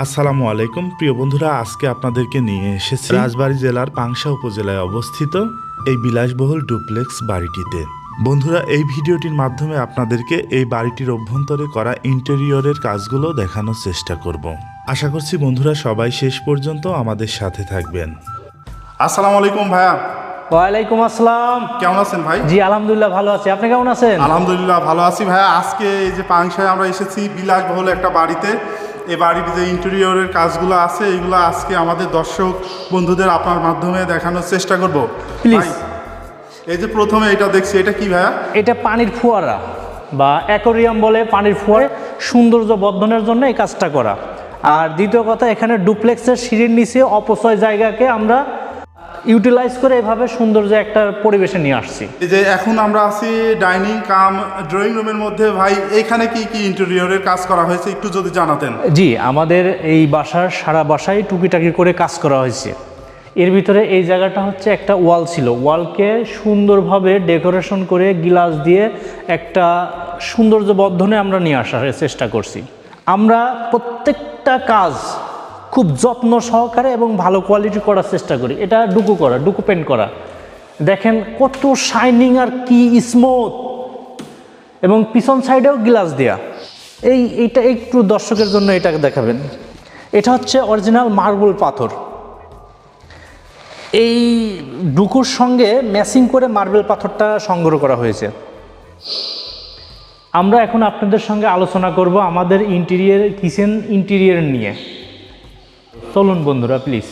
আসসালামু আলাইকুম প্রিয় বন্ধুরা, আজকে আপনাদেরকে নিয়ে এসেছি রাজবাড়ী জেলার পাংশা উপজেলায় অবস্থিত এই বিলাসবহুল ডুপ্লেক্স বাড়িটিতে। বন্ধুরা, এই ভিডিওটির মাধ্যমে আপনাদেরকে এই বাড়িটির অভ্যন্তরে করা ইন্টেরিয়রের কাজগুলো দেখানোর চেষ্টা করব। আশা করছি বন্ধুরা সবাই শেষ পর্যন্ত আমাদের সাথে থাকবেন। আসসালামু আলাইকুম ভাইয়া। ওয়ালাইকুম আসসালাম। কেমন আছেন ভাই? জি আলহামদুলিল্লাহ ভালো আছি, আপনি কেমন আছেন? আলহামদুলিল্লাহ ভালো আছি ভাইয়া। আজকে এই যে পাংশায় আমরা এসেছি বিলাসবহুল একটা বাড়িতে। এই বাড়ির যে ইন্টেরিয়রের কাজগুলো আছে এইগুলো আজকে আমাদের দর্শক বন্ধুদের আপনার মাধ্যমে দেখানোর চেষ্টা করব। প্লিজ। এই যে প্রথমে এটা দেখছি, এটা কি ভাইয়া? এটা পানির ফোয়ারা বা অ্যাকোরিয়াম বলে, পানির ফোয়ারে সৌন্দর্য বর্ধনের জন্য এই কাজটা করা। আর দ্বিতীয় কথা, এখানে ডুপ্লেক্সের সিঁড়ির নিচে অপচয় জায়গাকে আমরা ইউটিলাইজ করে এভাবে সৌন্দর্য একটা পরিবেশে নিয়ে আসছি। এই যে এখন আমরা আছি ডাইনিং কাম ড্রয়িং রুমের মধ্যে। ভাই এখানে কি কি ইন্টেরিয়রের কাজ করা হয়েছে একটু যদি জানাতেন। জি, আমাদের এই বাসার সারা বাসায় টুকিটাকি করে কাজ করা হয়েছে। এর ভিতরে এই জায়গাটা হচ্ছে একটা ওয়াল ছিল, ওয়ালকে সুন্দরভাবে ডেকোরেশন করে গিলাস দিয়ে একটা সৌন্দর্য বর্ধনে আমরা নিয়ে আসার চেষ্টা করছি। আমরা প্রত্যেকটা কাজ খুব যত্ন সহকারে এবং ভালো কোয়ালিটি করার চেষ্টা করি। এটা ডুকু পেন্ট করা, দেখেন কত শাইনিং আর কি স্মুথ, এবং পিছন সাইডেও গ্লাস দেয়া। এইটা একটু দর্শকের জন্য এটাকে দেখাবেন। এটা হচ্ছে অরিজিনাল মার্বেল পাথর। এই ডুকুর সঙ্গে ম্যাচিং করে মার্বেল পাথরটা সংগ্রহ করা হয়েছে। আমরা এখন আপনাদের সঙ্গে আলোচনা করব আমাদের কিচেন ইন্টেরিয়র নিয়ে। চলুন বন্ধুরা প্লিজ।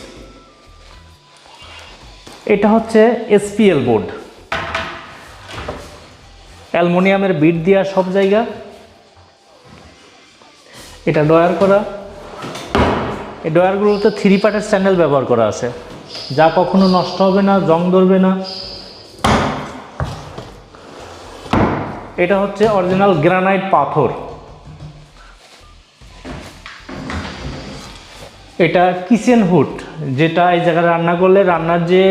এটা হচ্ছে এসপিএল বোর্ড, অ্যালুমিনিয়ামের বিট দেওয়া সব জায়গা। এটা ডয়ার করা। এই ডয়ারগুলোতে 3 পার্টের চ্যানেল ব্যবহার করা আছে, যা কখনো নষ্ট হবে না, জং ধরবে না। এটা হচ্ছে অরিজিনাল গ্রানাইট পাথর। এটা কিচেন হুড, যেটা এই জায়গায় রান্না করলে রান্নার যে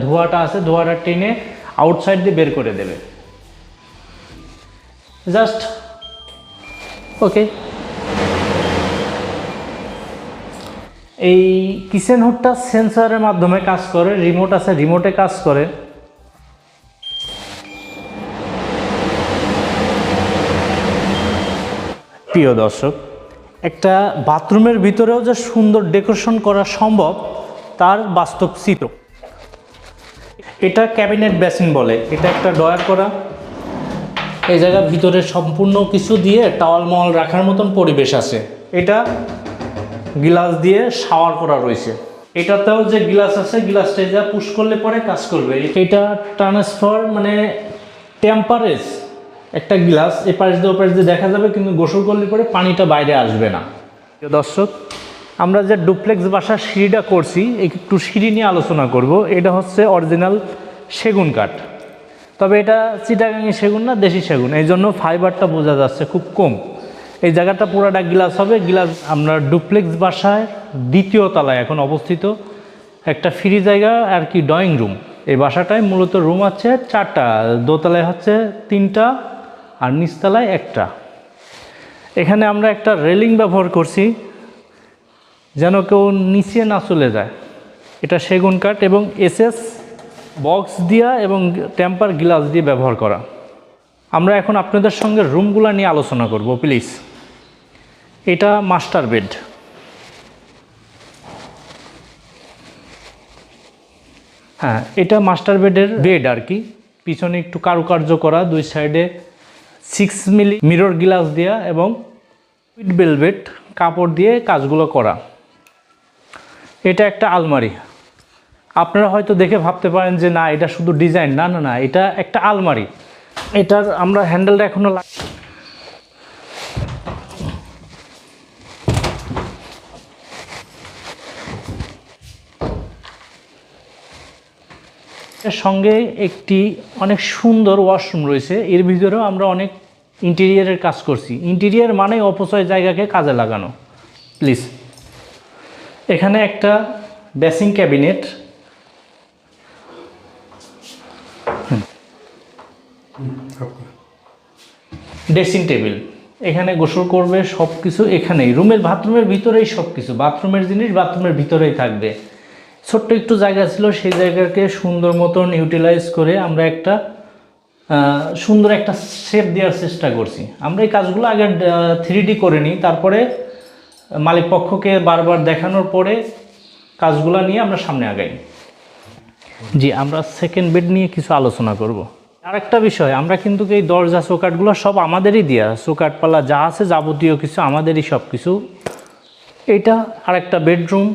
ধোঁয়াটা আছে ধোঁয়াটা টেনে আউটসাইড দিয়ে বের করে দেবে। Just okay. এই কিচেন হুডটা সেন্সরের মাধ্যমে কাজ করে, রিমোট আছে, রিমোটে কাজ করে। প্রিয় দর্শক, একটা বাথরুমের ভিতরেও যে সুন্দর ডেকোরেশন করা সম্ভব তার বাস্তব চিত্র। এটা ক্যাবিনেট বেসিন বলে। এটা একটা ডয়ার করা। এই জায়গার ভিতরে সম্পূর্ণ কিছু দিয়ে টাওয়াল মল রাখার মতন পরিবেশ আছে। এটা গ্লাস দিয়ে শাওয়ার করা রয়েছে। এটাতেও যে গ্লাস আছে, গ্লাসটা যা পুশ করলে পরে কাজ করবে। এটা ট্রান্সফার মানে টেম্পারেজ একটা গ্লাস, এপাশ দিয়ে ওপাশ দিয়ে দেখা যাবে, কিন্তু গোসল করলে পরে পানিটা বাইরে আসবে না। দর্শক, আমরা যে ডুপ্লেক্স বাসার সিঁড়িটা করছি, একটু সিঁড়ি নিয়ে আলোচনা করব। এটা হচ্ছে অরিজিনাল সেগুন কাঠ, তবে এটা চিটাগাঙি সেগুন না, দেশি সেগুন, এই জন্য ফাইবারটা বোঝা যাচ্ছে খুব কম। এই জায়গাটা পুরাটা গ্লাস হবে। গ্লাস আমরা ডুপ্লেক্স বাসায় 2য় তলায় এখন অবস্থিত একটা ফ্রি জায়গা আর কি, ড্রয়িং রুম। এই বাসাটায় মূলত রুম আছে 4টা, দোতলায় হচ্ছে 3টা আর নিচতলায় 1টা। এখানে আমরা একটা রেলিং ব্যবহার করছি যেন কেউ নিচে না চলে যায়। এটা সেগুন কাঠ এবং এসএস বক্স দিয়া এবং টেম্পার গ্লাস দিয়ে ব্যবহার করা। আমরা এখন আপনাদের সঙ্গে রুমগুলো নিয়ে আলোচনা করব প্লিজ। এটা মাস্টার বেড। হ্যাঁ, এটা মাস্টার বেডের বেড আর কি। পিছনে একটু কারুকার্য করা, 2 সাইডে 6 মিলি মিরর গ্লাস দেওয়া এবং উইথ ভেলভেট কাপড় দিয়ে কাজগুলো করা। এটা একটা আলমারি। আপনারা হয়তো দেখে ভাবতে পারেন যে না, এটা শুধু ডিজাইন। না না না, এটা একটা আলমারি। এটার আমরা হ্যান্ডেলটা এখনো এর সঙ্গে একটি অনেক সুন্দর ওয়াশরুম রয়েছে। এর ভিতরেও আমরা অনেক ইন্টেরিয়রের কাজ করছি। ইন্টেরিয়র মানে অপচয় জায়গাকে কাজে লাগানো। প্লিজ, এখানে একটা বেসিং ক্যাবিনেট, ড্রেসিং টেবিল, এখানে গোসল করবে, সব কিছু এখানেই, রুমের বাথরুমের ভিতরেই সব কিছু, বাথরুমের জিনিস বাথরুমের ভিতরেই থাকবে। ছোট্ট একটু জায়গা ছিল, সেই জায়গাকে সুন্দর মতন ইউটিলাইজ করে আমরা একটা সুন্দর একটা শেপ দেওয়ার চেষ্টা করছি। আমরা এই কাজগুলো আগে 3D করে নিই, তারপরে মালিক পক্ষকে বারবার দেখানোর পরে কাজগুলো নিয়ে আমরা সামনে আগাই। জি, আমরা সেকেন্ড বেড নিয়ে কিছু আলোচনা করব। আরেকটা বিষয়, আমরা কিন্তু এই দরজা চৌকাঠগুলো সব আমাদেরই দেওয়া, চৌকাঠপাল্লা যা আছে যাবতীয় কিছু আমাদেরই সব কিছু। এটা আরেকটা বেডরুম,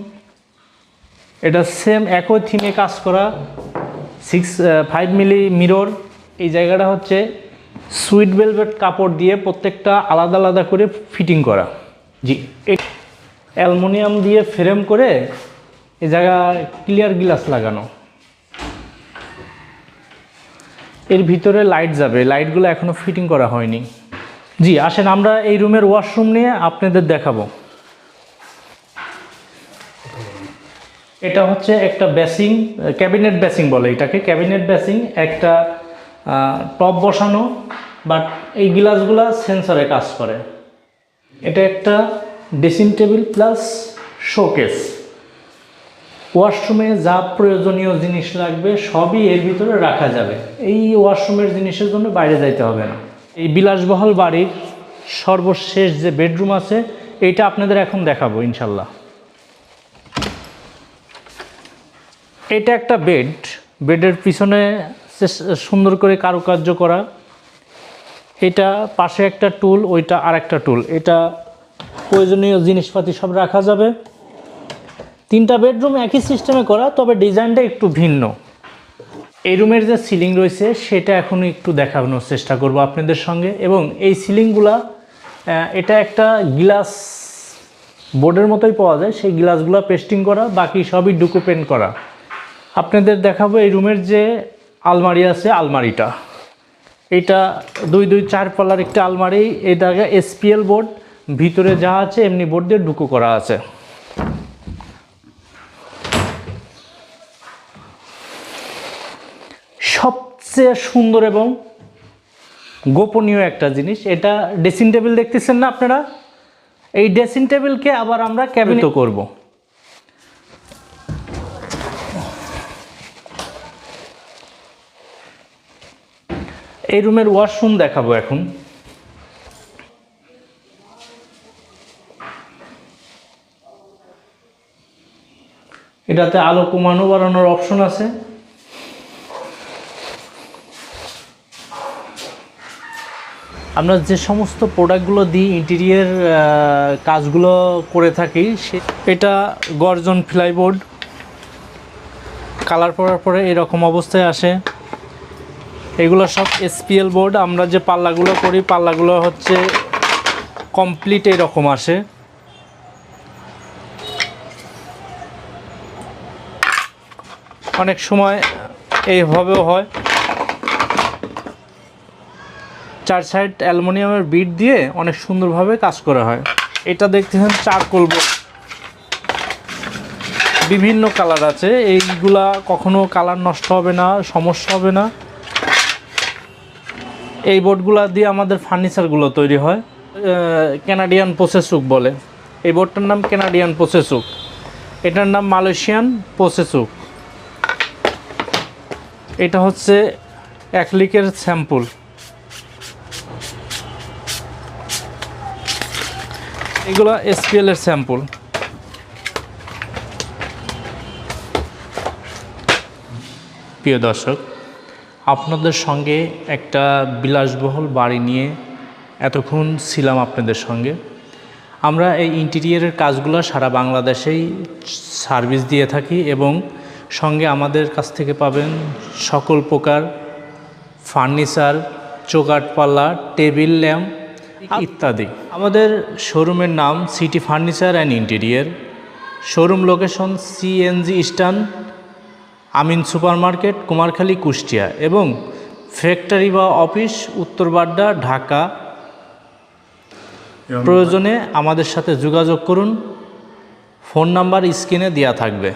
এটা সেম একই থিমে কাজ করা, 5 মিলি মিরর। এই জায়গাটা হচ্ছে সুইট ভেলভেট কাপড় দিয়ে প্রত্যেকটা আলাদা আলাদা করে ফিটিং করা। জি, অ্যালুমিনিয়াম দিয়ে ফ্রেম করে এই জায়গায় ক্লিয়ার গ্লাস লাগানো। এর ভিতরে লাইট যাবে, লাইটগুলো এখনও ফিটিং করা হয়নি। জি, আসেন আমরা এই রুমের ওয়াশরুম নিয়ে আপনাদের দেখাবো। এটা হচ্ছে একটা বেসিং, ক্যাবিনেট বেসিং বলে এটাকে, ক্যাবিনেট বেসিং। একটা টপ বসানো, বাট এই গ্লাসগুলা সেন্সরে কাজ করে। এটা একটা ড্রেসিং টেবিল প্লাস শোকেস। ওয়াশরুমে যা প্রয়োজনীয় জিনিস লাগবে সবই এর ভিতরে রাখা যাবে। এই ওয়াশরুমের জিনিসের জন্য বাইরে যাইতে হবে না। এই বিলাসবহুল বাড়ির সর্বশেষ যে বেডরুম আছে, এইটা আপনাদের এখন দেখাবো ইনশাল্লাহ। এটা একটা বেড, বেডের পিছনে সুন্দর করে কারুকার্য করা। এটা পাশে একটা টুল, ওইটা আর একটা টুল। এটা প্রয়োজনীয় জিনিসপাতি সব রাখা যাবে। 3টা বেডরুম একই সিস্টেমে করা, তবে ডিজাইনটা একটু ভিন্ন। এই রুমের যে সিলিং রয়েছে সেটা এখন একটু দেখানোর চেষ্টা করব আপনাদের সঙ্গে। এবং এই সিলিংগুলা, এটা একটা গ্লাস বোর্ডের মতোই পাওয়া যায়, সেই গ্লাসগুলো পেস্টিং করা, বাকি সবই ডুকো পেন্ট করা। আপনাদের দেখাবো এই রুমের যে আলমারি আছে, আলমারিটা এটা 2-4 পাল্লার একটা আলমারি। এটা SPL বোর্ড, ভিতরে যা আছে এমনি বোর্ড দিয়ে ডুকো করা আছে। সবচেয়ে সুন্দর এবং গোপনীয় একটা জিনিস, এটা ড্রেসিং টেবিল দেখতেছেন না আপনারা, এই ড্রেসিং টেবিলকে আবার আমরা ক্যাবিনেট করব। এই রুমের ওয়াশরুম দেখাবো এখন। এটাতে আলো কমানো বাড়ানোর অপশন আছে। আমরা যে সমস্ত প্রোডাক্টগুলো দিই, ইন্টেরিয়ার কাজগুলো করে থাকি, এটা গর্জন ফ্লাইবোর্ড, কালার করার পরে এরকম অবস্থায় আসে। এগুলো সব SPL বোর্ড। আমরা যে পাল্লাগুলো করি, পাল্লাগুলো হচ্ছে কমপ্লিট এরকম আসে। অনেক সময় এইভাবেও হয়, 4 সাইড অ্যালুমিনিয়ামের বিট দিয়ে অনেক সুন্দরভাবে কাজ করা হয়। এটা দেখতেছেন চারকোল বোর্ড, বিভিন্ন কালার আছে। এইগুলা কখনো কালার নষ্ট হবে না, সমস্যা হবে না। এই বোর্ডগুলো দিয়ে আমাদের ফার্নিচারগুলো তৈরি হয়। কানাডিয়ান প্রসেসুক বলে, এই বোর্ডটার নাম কানাডিয়ান প্রসেসুক, এটার নাম মালয়েশিয়ান প্রসেসুক। এটা হচ্ছে অ্যাক্রিলিকের স্যাম্পল। এগুলো SPL এর স্যাম্পল। প্রিয় দর্শক, আপনাদের সঙ্গে একটা বিলাসবহুল বাড়ি নিয়ে এতক্ষণ ছিলাম আপনাদের সঙ্গে। আমরা এই ইন্টেরিয়ারের কাজগুলো সারা বাংলাদেশেই সার্ভিস দিয়ে থাকি এবং সঙ্গে আমাদের কাছ থেকে পাবেন সকল প্রকার ফার্নিচার, চৌকাঠপাল্লা, টেবিল ল্যাম্প ইত্যাদি। আমাদের শোরুমের নাম city furniture and interior. Showroom location CNG stand, Amin super market, Kumarkhali, Kushtia এবং ফ্যাক্টরি বা অফিস উত্তর বাড্ডা, ঢাকা। প্রয়োজনে আমাদের সাথে যোগাযোগ করুন, ফোন নাম্বার স্ক্রিনে দেওয়া থাকবে।